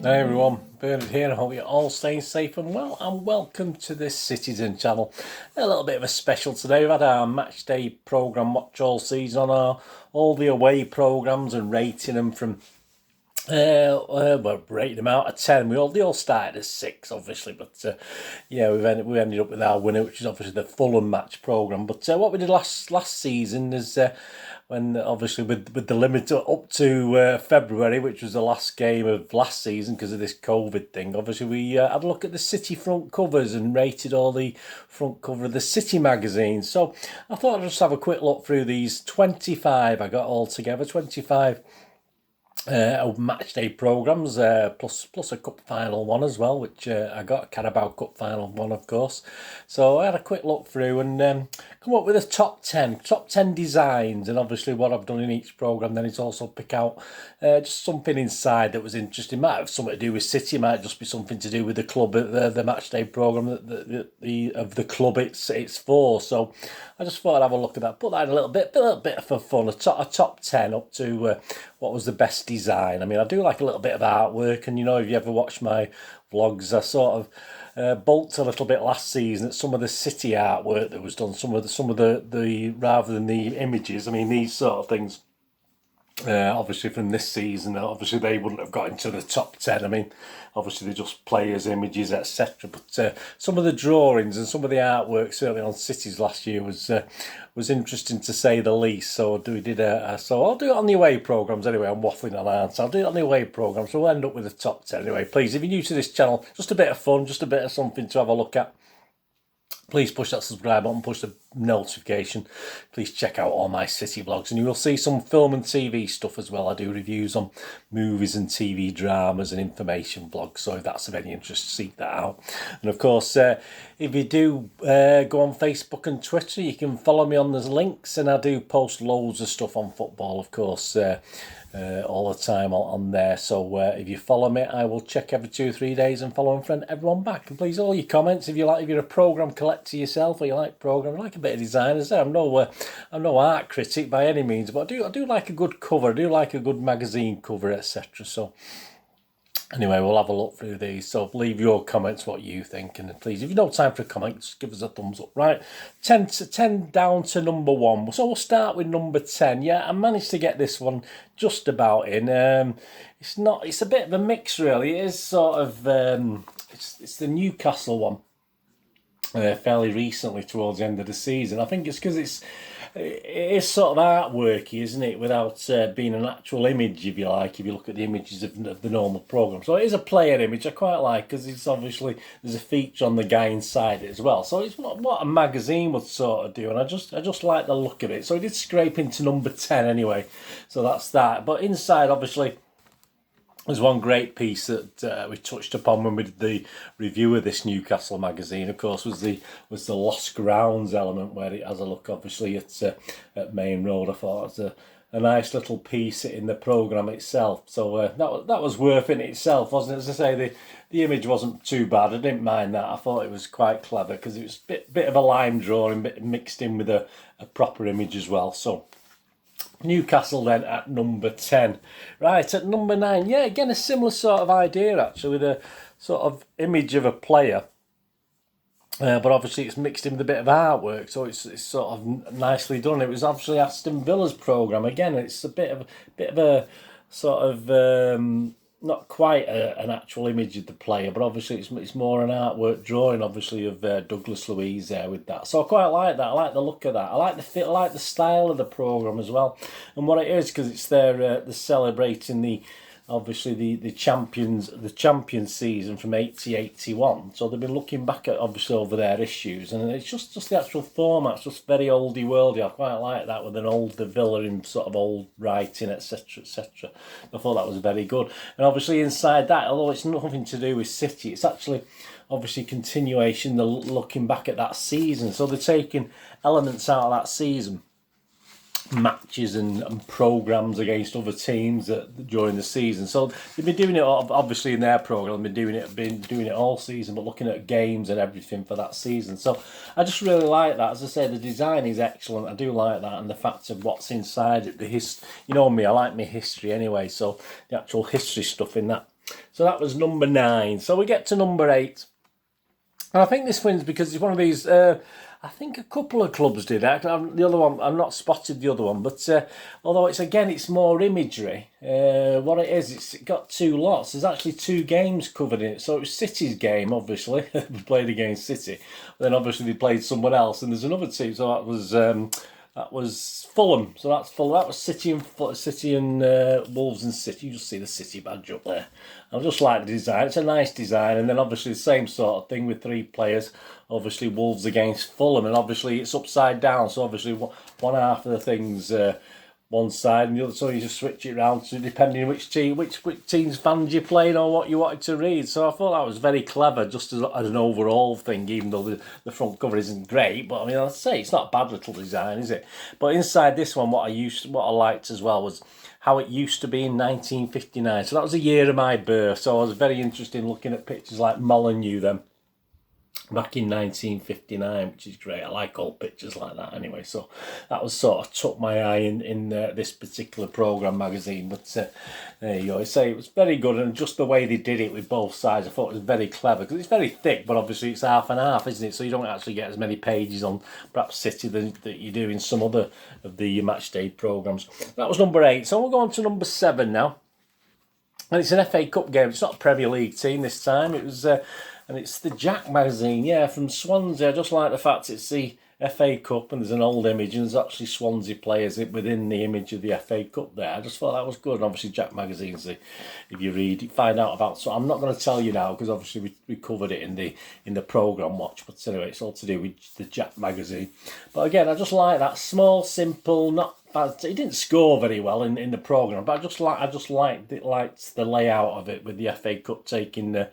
Hey everyone, Bernard here. I hope you're all staying safe and well, and welcome to this Citizen channel. A little bit of a special today. We've had our match day programme watch all season on all the away programmes and rating them from we're rating them out of 10. They all started as 6, obviously, but yeah, we ended up with our winner, which is obviously the Fulham match programme. But what we did last season is when obviously with the limit up to February, which was the last game of last season because of this COVID thing, obviously we had a look at the City front covers and rated all the front cover of the City magazine. So I thought I'd just have a quick look through these 25 I got all together, 25 match day programmes, plus a cup final one as well, which I got a Carabao Cup final one, of course. So I had a quick look through and come up with a top 10 designs, and obviously what I've done in each programme then is also pick out just something inside that was interesting. Might have something to do with City, might just be something to do with the club, the match day programme of the club it's for. So I just thought I'd have a look at that, put that in a little bit for fun, a top 10 up to what was the best design. I mean, I do like a little bit of artwork, and you know, if you ever watch my vlogs, I sort of bulked a little bit last season at some of the City artwork that was done, some of the rather than the images. I mean, these sort of things, obviously from this season, obviously they wouldn't have got into the top 10. I mean, obviously they're just players' images, etc. But some of the drawings and some of the artwork, certainly on City's last year, was interesting to say the least. So I'll do it on the away programmes anyway. I'm waffling on, aren't I? I'll do it on the away programmes, so we'll end up with the top 10 anyway. Please, if you're new to this channel, just a bit of fun, just a bit of something to have a look at. Please push that subscribe button, push the notification. Please check out all my City vlogs, and you will see some film and TV stuff as well. I do reviews on movies and TV dramas and information vlogs, so if that's of any interest, seek that out. And of course, if you do go on Facebook and Twitter, you can follow me on those links, and I do post loads of stuff on football, of course, all the time on there. So if you follow me, I will check every 2 or 3 days and follow and friend everyone back. And please, all your comments, if you're a programme collector yourself, or you like programme, like a bit of design, as I'm no art critic by any means, but I do like a good cover, I do like a good magazine cover, etc. So anyway, we'll have a look through these. So leave your comments, what you think, and please, if you don't have time for a comment, just give us a thumbs up. Right, 10 down to number 1. So we'll start with number 10. Yeah, I managed to get this one just about in. It's a bit of a mix, really. It is sort of it's the Newcastle one. Fairly recently, towards the end of the season. I think it's because it is sort of artworky, isn't it, without being an actual image, if you like, if you look at the images of the normal programme. So it is a player image I quite like, because it's obviously, there's a feature on the guy inside it as well. So it's what a magazine would sort of do, and I just like the look of it. So it did scrape into number 10 anyway, so that's that. But inside, obviously, there's one great piece that we touched upon when we did the review of this Newcastle magazine, of course, was the lost grounds element, where it has a look, obviously, at Main Road. I thought it was a nice little piece in the programme itself. So that was worth in itself, wasn't it? As I say, the image wasn't too bad. I didn't mind that. I thought it was quite clever, because it was a bit of a line drawing, bit mixed in with a proper image as well. So Newcastle then at number 10. Right, at number 9, yeah, again a similar sort of idea actually, with a sort of image of a player, but obviously it's mixed in with a bit of artwork, so it's sort of nicely done. It was obviously Aston Villa's programme. Again, it's a bit of a sort of not quite an actual image of the player, but obviously it's more an artwork drawing, obviously, of Douglas Luiz there with that. So I quite like that. I like the look of that. I like the fit. I like the style of the programme as well, and what it is, because it's they're celebrating the champions season from 80-81. So they've been looking back at, obviously, over their issues, and it's just the actual format's just very oldie worldy. I quite like that, with an old Villa in sort of old writing, etc, etc. I thought that was very good. And obviously inside that, although it's nothing to do with City, it's actually obviously continuation, the looking back at that season. So they're taking elements out of that season, matches and programmes against other teams during the season. So they've been doing it, obviously, in their programme. Been doing it all season, but looking at games and everything for that season. So I just really like that. As I say, the design is excellent. I do like that, and the fact of what's inside it. You know me, I like my history anyway. So the actual history stuff in that So that was number 9. So we get to number 8. And I think this wins because it's one of these, I think a couple of clubs did that. The other one, I've not spotted the other one, but although it's more imagery, what it is, it's got 2 lots. There's actually 2 games covered in it. So it was City's game, obviously. We played against City. Then obviously they played someone else, and there's another team. So that was Fulham. So that's Fulham. That was City and Wolves and City. You just see the City badge up there. I just like the design. It's a nice design. And then obviously the same sort of thing with 3 players. Obviously Wolves against Fulham. And obviously it's upside down. So obviously one half of the thing's one side and the other. So you just switch it around to depending on which team's fans you're playing or what you wanted to read. So I thought that was very clever just as an overall thing, even though the front cover isn't great. But I mean, I'd say it's not a bad little design, is it? But inside this one, what I liked as well was how it used to be in 1959. So that was the year of my birth. So I was very interested in looking at pictures like Molyneux then, back in 1959, which is great. I like old pictures like that anyway. So that was sort of took my eye in this particular programme magazine. But there you go. I say it was very good, and just the way they did it with both sides, I thought it was very clever because it's very thick, but obviously it's half and half, isn't it? So you don't actually get as many pages on perhaps City that you do in some other of the match day programmes. That was number 8. So we'll go on to number 7 now. And it's an FA Cup game. It's not a Premier League team this time. It was... and it's the Jack magazine, yeah, from Swansea. I just like the fact it's the FA Cup and there's an old image and there's actually Swansea players within the image of the FA Cup there. I just thought that was good. And obviously Jack magazine's if you read, you find out about. So I'm not going to tell you now because obviously we covered it in the programme watch. But anyway, it's all to do with the Jack magazine. But again, I just like that small, simple, not. He didn't score very well in the programme, but I just liked the layout of it with the FA Cup taking the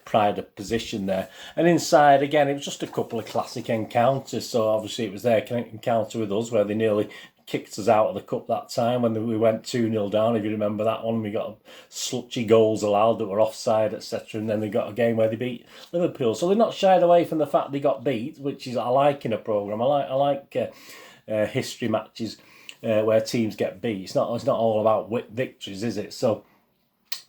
pride of position there. And inside again, it was just a couple of classic encounters. So obviously it was their encounter with us where they nearly kicked us out of the cup that time when we went 2-0 down. If you remember that one, we got slutchy goals allowed that were offside, etc. And then they got a game where they beat Liverpool. So they're not shied away from the fact they got beat, which is I like in a programme. I like history matches. Where teams get beat. It's not all about victories, is it? So,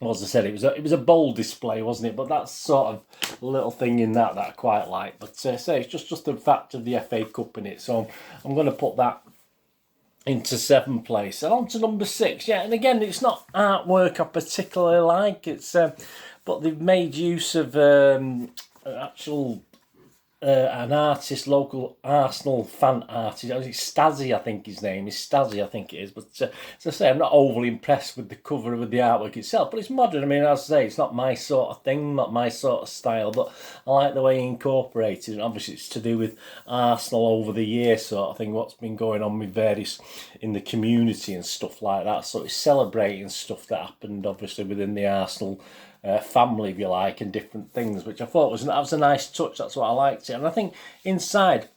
as I said, it was a bold display, wasn't it? But that's sort of a little thing in that I quite like. But say it's just the fact of the FA Cup in it. So I'm going to put that into 7th place. And on to number 6. Yeah, and again, it's not artwork I particularly like. It's but they've made use of actual. An artist, local Arsenal fan artist, Stazzy, I think his name is Stazzy, I think it is. But as I say, I'm not overly impressed with the cover, with the artwork itself. But it's modern. I mean, as I say, it's not my sort of thing, not my sort of style. But I like the way he incorporated it. And obviously, it's to do with Arsenal over the years, sort of thing. What's been going on with various in the community and stuff like that. So it's celebrating stuff that happened, obviously, within the Arsenal. Family, if you like, and different things, which I thought that was a nice touch. That's what I liked it. And I think inside,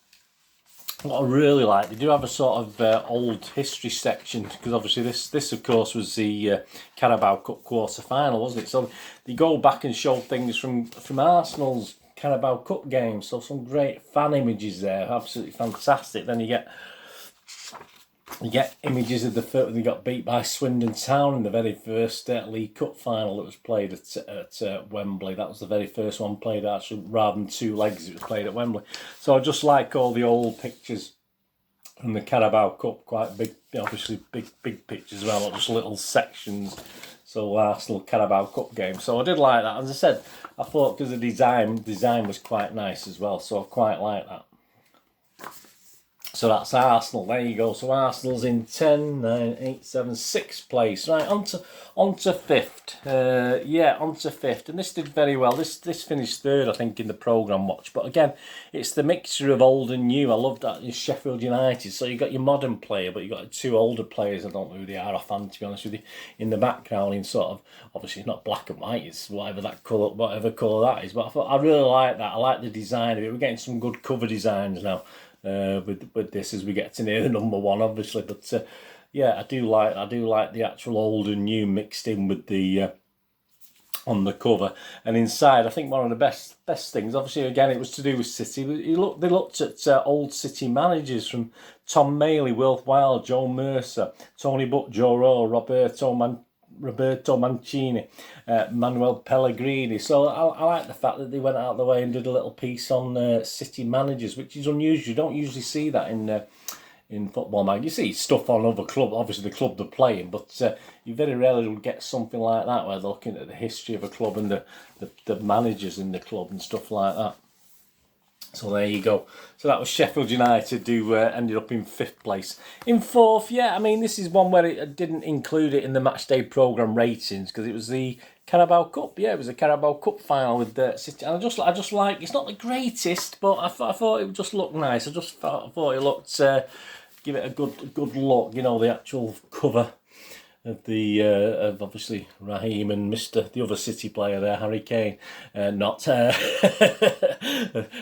what I really like, they do have a sort of old history section because obviously this of course was the Carabao Cup quarter final, wasn't it? So they go back and show things from Arsenal's Carabao Cup games. So some great fan images there, absolutely fantastic. Then you get images of the first, they got beat by Swindon Town in the very first League Cup final that was played at Wembley. That was the very first one played, actually, rather than 2 legs, it was played at Wembley. So I just like all the old pictures from the Carabao Cup, quite big, obviously big pictures as well, not just little sections. So Arsenal Carabao Cup game. So I did like that. As I said, I thought because the design was quite nice as well, so I quite like that. So that's Arsenal. There you go. So Arsenal's in 10, 9, 8, 7, 6th place. Right, on to 5th. Yeah, on to 5th. And this did very well. This finished 3rd, I think, in the programme watch. But again, it's the mixture of old and new. I love that. It's Sheffield United. So you've got your modern player, but you've got 2 older players. I don't know who they are offhand, to be honest with you. In the background, in sort of, obviously it's not black and white. It's whatever colour that is. But I really like that. I like the design of it. We're getting some good cover designs now. With this as we get to near the number 1, obviously, but yeah, I do like the actual old and new mixed in with the on the cover. And inside, I think one of the best things, obviously, again, it was to do with City. They looked at old City managers from Tom Maley, Wilf Wild, Joe Mercer, Tony Butt, Joe Rowe, Roberto Roberto Mancini, Manuel Pellegrini. So I like the fact that they went out of the way and did a little piece on City managers, which is unusual. You don't usually see that in football mag. You see stuff on other club, obviously the club they're playing, but you very rarely will get something like that where they're looking at the history of a club and the managers in the club and stuff like that. So there you go. So that was Sheffield United, who ended up in 5th place. In 4th, yeah, I mean, this is one where it didn't include it in the matchday programme ratings because it was the Carabao Cup. Yeah, it was a Carabao Cup final with City. And I just like, it's not the greatest, but I thought it would just look nice. I just thought it looked, give it a good look, you know, the actual cover of the of obviously Raheem and the other City player there, Harry Kane. Not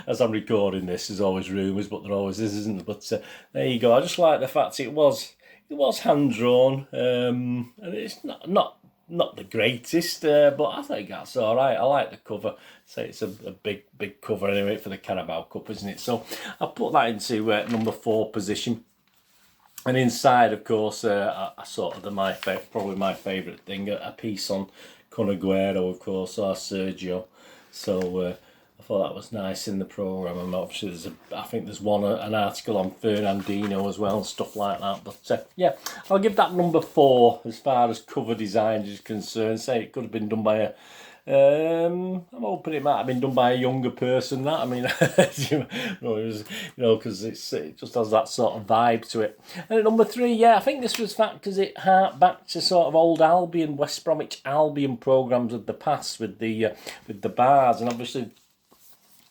as I'm recording this, there's always rumours, but there always is, isn't there? But there you go. I just like the fact it was hand drawn, and it's not the greatest, but I think that's all right. I like the cover. So it's a big cover anyway for the Carabao Cup, isn't it? So I put that into number 4 position. And inside, of course, I sort of probably my favourite thing, a piece on Kun Aguero, of course, or Sergio. So I thought that was nice in the programme. And obviously, I think there's an article on Fernandinho as well and stuff like that. But yeah, I'll give that number 4 as far as cover design is concerned. Say it could have been done by I'm hoping it might have been done by a younger person. That, I mean, because it just has that sort of vibe to it. And at number 3, yeah, I think this was because it harked back to sort of old Albion, West Bromwich Albion programmes of the past with the bars, and obviously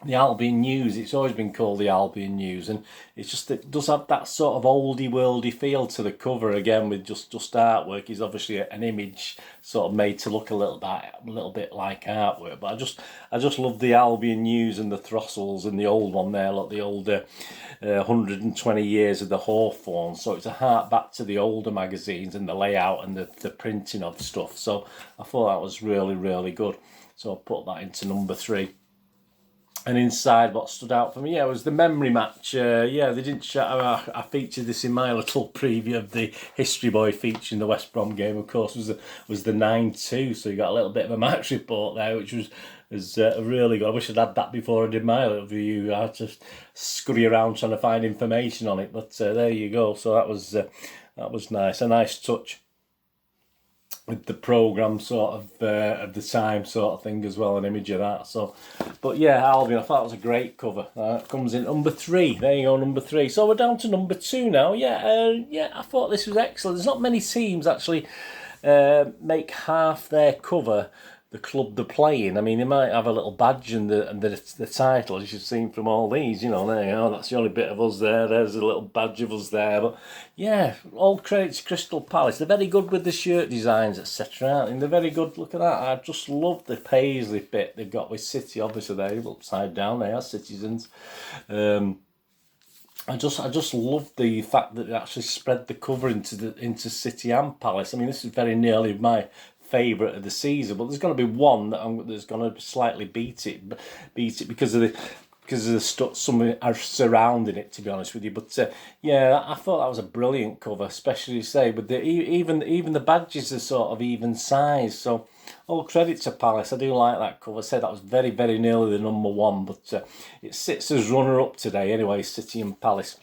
the Albion News. It's always been called the Albion News, and it does have that sort of oldie worldy feel to the cover again, with just artwork. Is obviously an image sort of made to look a little bit like artwork, but I just love the Albion News and the Throssels and the old one there, like the older 120 years of the Hawthorne. So it's a hark back to the older magazines and the layout and the printing of stuff. So I thought that was really good. So I put that into number 3. And inside, what stood out for me, was the memory match. Yeah, they didn't show. I featured this in my little preview of the History Boy featuring the West Brom game. Of course, was the 9-2. So you got a little bit of a match report there, which was really good. I wish I'd had that before I did my little review. I had to scurry around trying to find information on it, but there you go. So that was nice, a nice touch with the programme sort of the time sort of thing as well, an image of that. So, but yeah, Albion, I thought it was a great cover. Comes in number 3. There you go, number 3. So we're down to number 2 now. Yeah, I thought this was excellent. There's not many teams actually make half their cover the club they're playing. I mean, they might have a little badge and the title, as you've seen from all these, you know, there you go, that's the only bit of us there, there's a little badge of us there. But yeah, all credit to Crystal Palace. They're very good with the shirt designs, etc. And they're very good, look at that, I just love the paisley bit they've got with City. Obviously they're upside down, they are citizens. I just love the fact that they actually spread the cover into City and Palace. I mean, this is very nearly my favourite of the season, but there's going to be one that's going to slightly beat it because of the stuff some are surrounding it, to be honest with you. But yeah, I thought that was a brilliant cover, especially say with even the badges are sort of even size. So all credit to Palace. I do like that cover. I said that was very nearly the number 1, but it sits as runner up today anyway, City and Palace.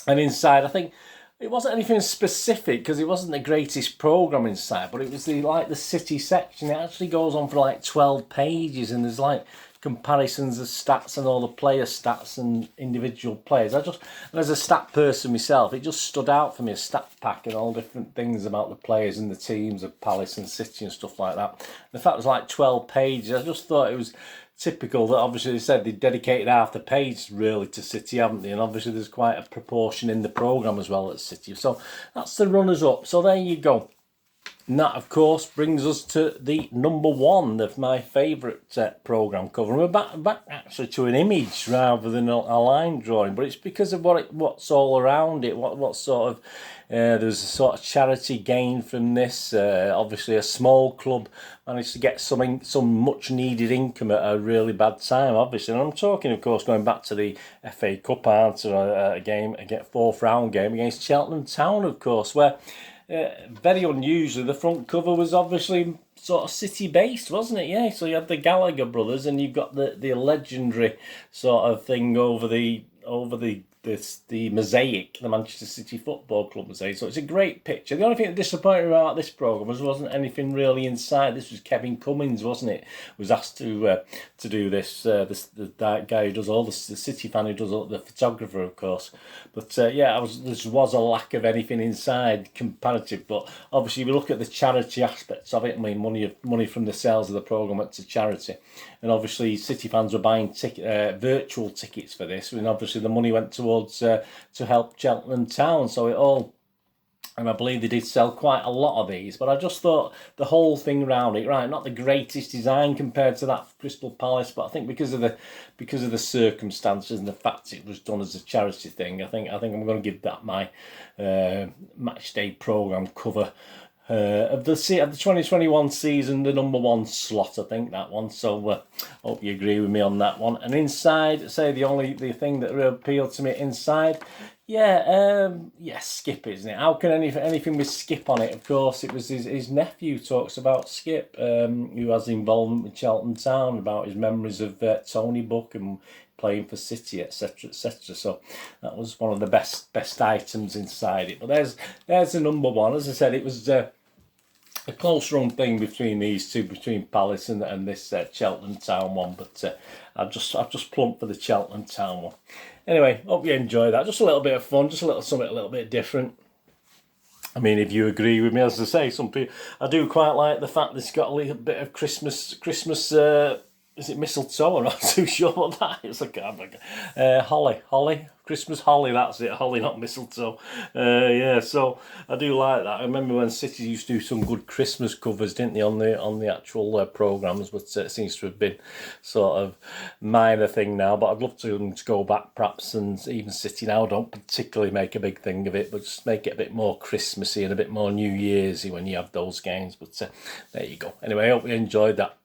And inside, I think it wasn't anything specific because it wasn't the greatest programme inside, but it was the City section. It actually goes on for like 12 pages, and there's like comparisons of stats and all the player stats and individual players. And as a stat person myself, it just stood out for me, a stat pack and all different things about the players and the teams of Palace and City and stuff like that. The fact it was like 12 pages, I just thought it was typical that obviously they said they dedicated half the page really to City, haven't they? And obviously there's quite a proportion in the programme as well at City. So that's the runners up. So there you go. And that, of course, brings us to the number 1 of my favourite programme cover. And we're back actually to an image rather than a line drawing, but it's because of what's all around it. What sort of there's a sort of charity gain from this. Obviously, a small club managed to get some much needed income at a really bad time. Obviously, and I'm talking, of course, going back to the FA Cup answer, a game, a 4th round game against Cheltenham Town, of course, where very unusually, the front cover was obviously sort of City based, wasn't it? Yeah, so you had the Gallagher brothers, and you've got the legendary sort of thing over the mosaic, the Manchester City Football Club mosaic. So it's a great picture. The only thing that disappointed me about this programme wasn't anything really inside. This was Kevin Cummins, wasn't it? Was asked to do this. The guy who does all the City fan who does all the photographer, of course. But yeah, there was a lack of anything inside comparative. But obviously, if you look at the charity aspects of it, I mean, money from the sales of the programme went to charity, and obviously City fans were buying virtual tickets for this, and obviously the money went towards to help Cheltenham Town. So it all, and I believe they did sell quite a lot of these, but I just thought the whole thing around it, right, not the greatest design compared to that Crystal Palace, but I think because of the circumstances and the fact it was done as a charity thing, I think I'm going to give that my match day programme cover of the 2021 season, the #1 slot, I think that one. So hope you agree with me on that one. And inside, say the thing that really appealed to me inside, yeah, Skip, isn't it? How can anything with Skip on it? Of course, it was his nephew talks about Skip, who has involvement with Cheltenham Town, about his memories of Tony Buck and playing for City, etc., etc. So that was one of the best items inside it. But there's the #1. As I said, it was a close run thing between these two, between Palace and this Cheltenham Town one. But I've just plumped for the Cheltenham Town one. Anyway, hope you enjoy that. Just a little bit of fun, just something a little bit different. I mean, if you agree with me, as I say, some people, I do quite like the fact that it's got a little bit of Christmas. Is it mistletoe? I'm not too sure what that is. I can't think. Holly, Christmas holly. That's it. Holly, not mistletoe. Yeah, so I do like that. I remember when City used to do some good Christmas covers, didn't they, on the actual programmes? But it seems to have been sort of minor thing now. But I'd love to go back, perhaps, and even City now don't particularly make a big thing of it, but just make it a bit more Christmassy and a bit more New Year'sy when you have those games. But there you go. Anyway, I hope you enjoyed that.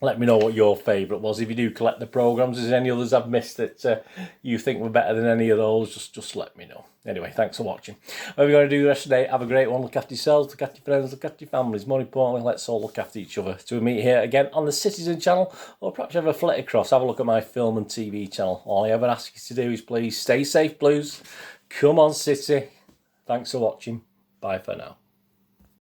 Let me know what your favourite was. If you do collect the programmes, is there any others I've missed that you think were better than any of those? Just let me know. Anyway, thanks for watching. What we're going to do the rest of the day, have a great one. Look after yourselves, look after your friends, look after your families. More importantly, let's all look after each other. Till we meet here again on the Citizen channel, or perhaps have a flit across, have a look at my film and TV channel. All I ever ask you to do is please stay safe, Blues. Come on, City. Thanks for watching. Bye for now.